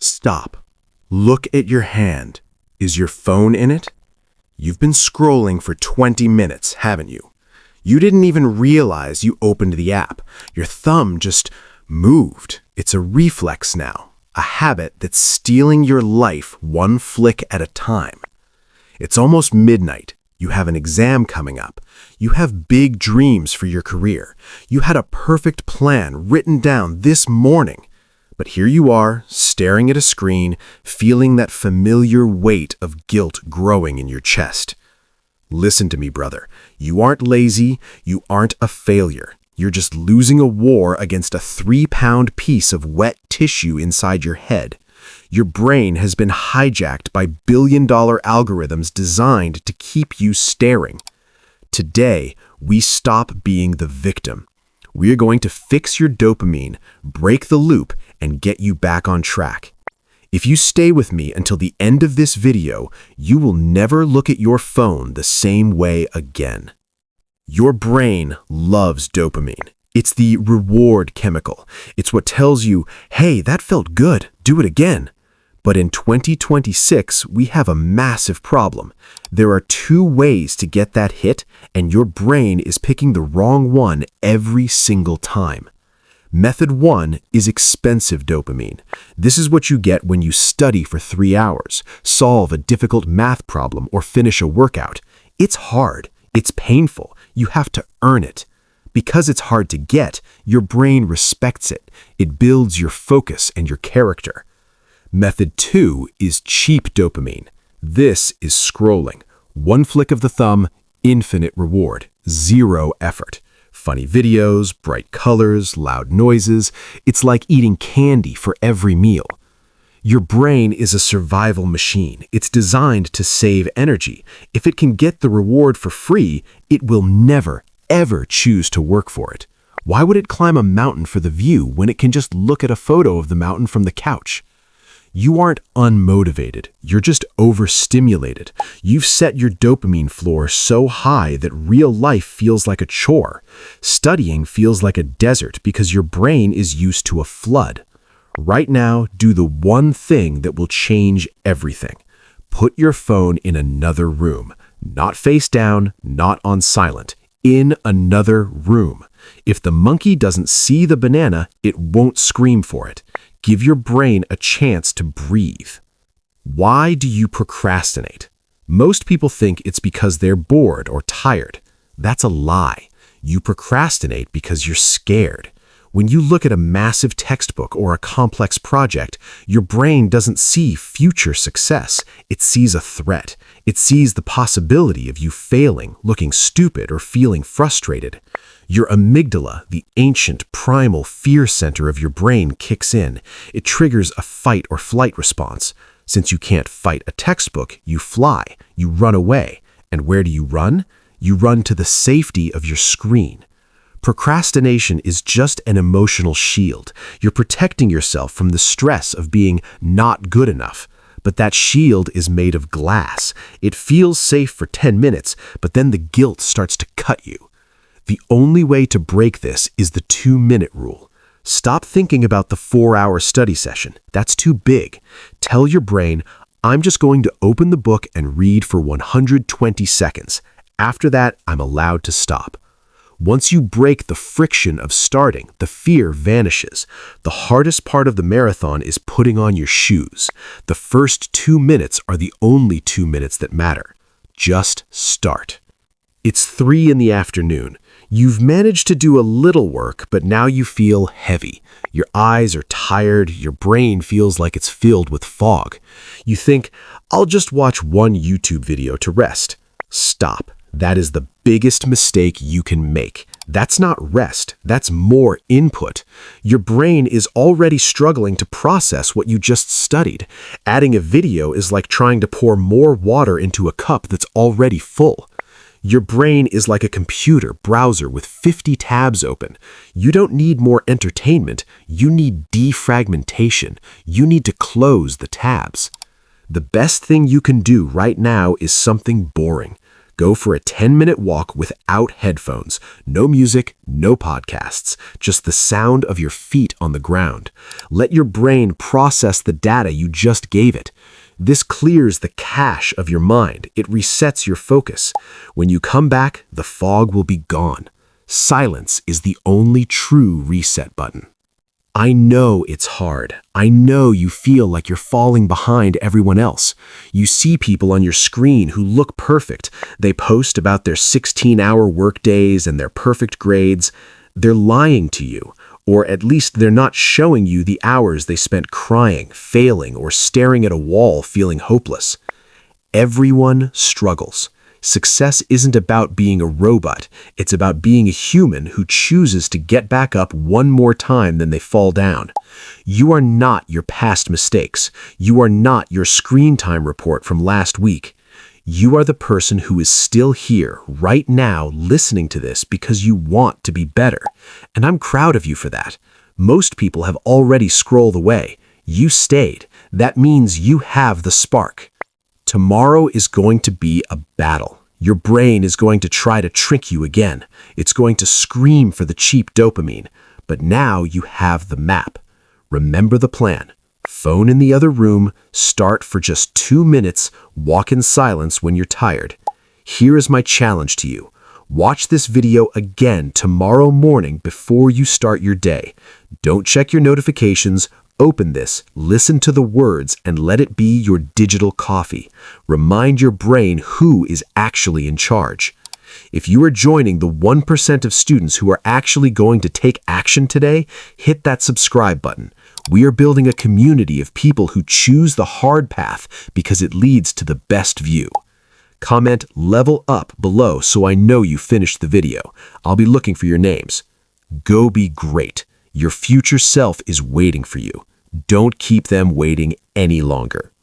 Stop. Look at your hand. Is your phone in it? You've been scrolling for 20 minutes, haven't you? You didn't even realize you opened the app. Your thumb just moved. It's a reflex now, a habit that's stealing your life one flick at a time. It's almost midnight. You have an exam coming up. You have big dreams for your career. You had a perfect plan written down this morning. But here you are, staring at a screen, feeling that familiar weight of guilt growing in your chest. Listen to me, brother. You aren't lazy. You aren't a failure. You're just losing a war against a 3-pound piece of wet tissue inside your head. Your brain has been hijacked by billion-dollar algorithms designed to keep you staring. Today, we stop being the victim. We are going to fix your dopamine, break the loop, and get you back on track. If you stay with me until the end of this video, you will never look at your phone the same way again. Your brain loves dopamine. It's the reward chemical. It's what tells you, hey, that felt good, do it again. But in 2026, we have a massive problem. There are 2 ways to get that hit, and your brain is picking the wrong one every single time. Method 1 is expensive dopamine. This is what you get when you study for 3 hours, solve a difficult math problem, or finish a workout. It's hard. It's painful. You have to earn it. Because it's hard to get, your brain respects it. It builds your focus and your character. Method 2 is cheap dopamine. This is scrolling. 1 flick of the thumb, infinite reward, 0 effort. Funny videos, bright colors, loud noises. It's like eating candy for every meal. Your brain is a survival machine. It's designed to save energy. If it can get the reward for free, it will never, ever choose to work for it. Why would it climb a mountain for the view when it can just look at a photo of the mountain from the couch? You aren't unmotivated. You're just overstimulated. You've set your dopamine floor so high that real life feels like a chore. Studying feels like a desert because your brain is used to a flood. Right now, do the one thing that will change everything. Put your phone in another room. Not face down, not on silent. In another room. If the monkey doesn't see the banana, it won't scream for it. Give your brain a chance to breathe. Why do you procrastinate? Most people think it's because they're bored or tired. That's a lie. You procrastinate because you're scared. When you look at a massive textbook or a complex project, your brain doesn't see future success. It sees a threat. It sees the possibility of you failing, looking stupid, or feeling frustrated. Your amygdala, the ancient primal fear center of your brain, kicks in. It triggers a fight or flight response. Since you can't fight a textbook, you fly, you run away. And where do you run? You run to the safety of your screen. Procrastination is just an emotional shield. You're protecting yourself from the stress of being not good enough. But that shield is made of glass. It feels safe for 10 minutes, but then the guilt starts to cut you. The only way to break this is the 2-minute rule. Stop thinking about the 4-hour study session. That's too big. Tell your brain, I'm just going to open the book and read for 120 seconds. After that, I'm allowed to stop. Once you break the friction of starting, the fear vanishes. The hardest part of the marathon is putting on your shoes. The first 2 minutes are the only 2 minutes that matter. Just start. It's 3 in the afternoon. You've managed to do a little work, but now you feel heavy. Your eyes are tired. Your brain feels like it's filled with fog. You think, I'll just watch one YouTube video to rest. Stop. That is the biggest mistake you can make. That's not rest. That's more input. Your brain is already struggling to process what you just studied. Adding a video is like trying to pour more water into a cup that's already full. Your brain is like a computer browser with 50 tabs open. You don't need more entertainment. You need defragmentation. You need to close the tabs. The best thing you can do right now is something boring. Go for a 10-minute walk without headphones. No music, no podcasts, just the sound of your feet on the ground. Let your brain process the data you just gave it. This clears the cache of your mind. It resets your focus. When you come back, the fog will be gone. Silence is the only true reset button. I know it's hard. I know you feel like you're falling behind everyone else. You see people on your screen who look perfect. They post about their 16-hour workdays and their perfect grades. They're lying to you, or at least they're not showing you the hours they spent crying, failing, or staring at a wall feeling hopeless. Everyone struggles. Success isn't about being a robot. It's about being a human who chooses to get back up one more time than they fall down. You are not your past mistakes. You are not your screen time report from last week. You are the person who is still here right now listening to this because you want to be better. And I'm proud of you for that. Most people have already scrolled away. You stayed. That means you have the spark. Tomorrow is going to be a battle. Your brain is going to try to trick you again. It's going to scream for the cheap dopamine. But now you have the map. Remember the plan. Phone in the other room, start for just 2 minutes, walk in silence when you're tired. Here is my challenge to you. Watch this video again tomorrow morning before you start your day. Don't check your notifications. Open this, listen to the words, and let it be your digital coffee. Remind your brain who is actually in charge. If you are joining the 1% of students who are actually going to take action today, hit that subscribe button. We are building a community of people who choose the hard path because it leads to the best view. Comment "level up" below so I know you finished the video. I'll be looking for your names. Go be great. Your future self is waiting for you. Don't keep them waiting any longer.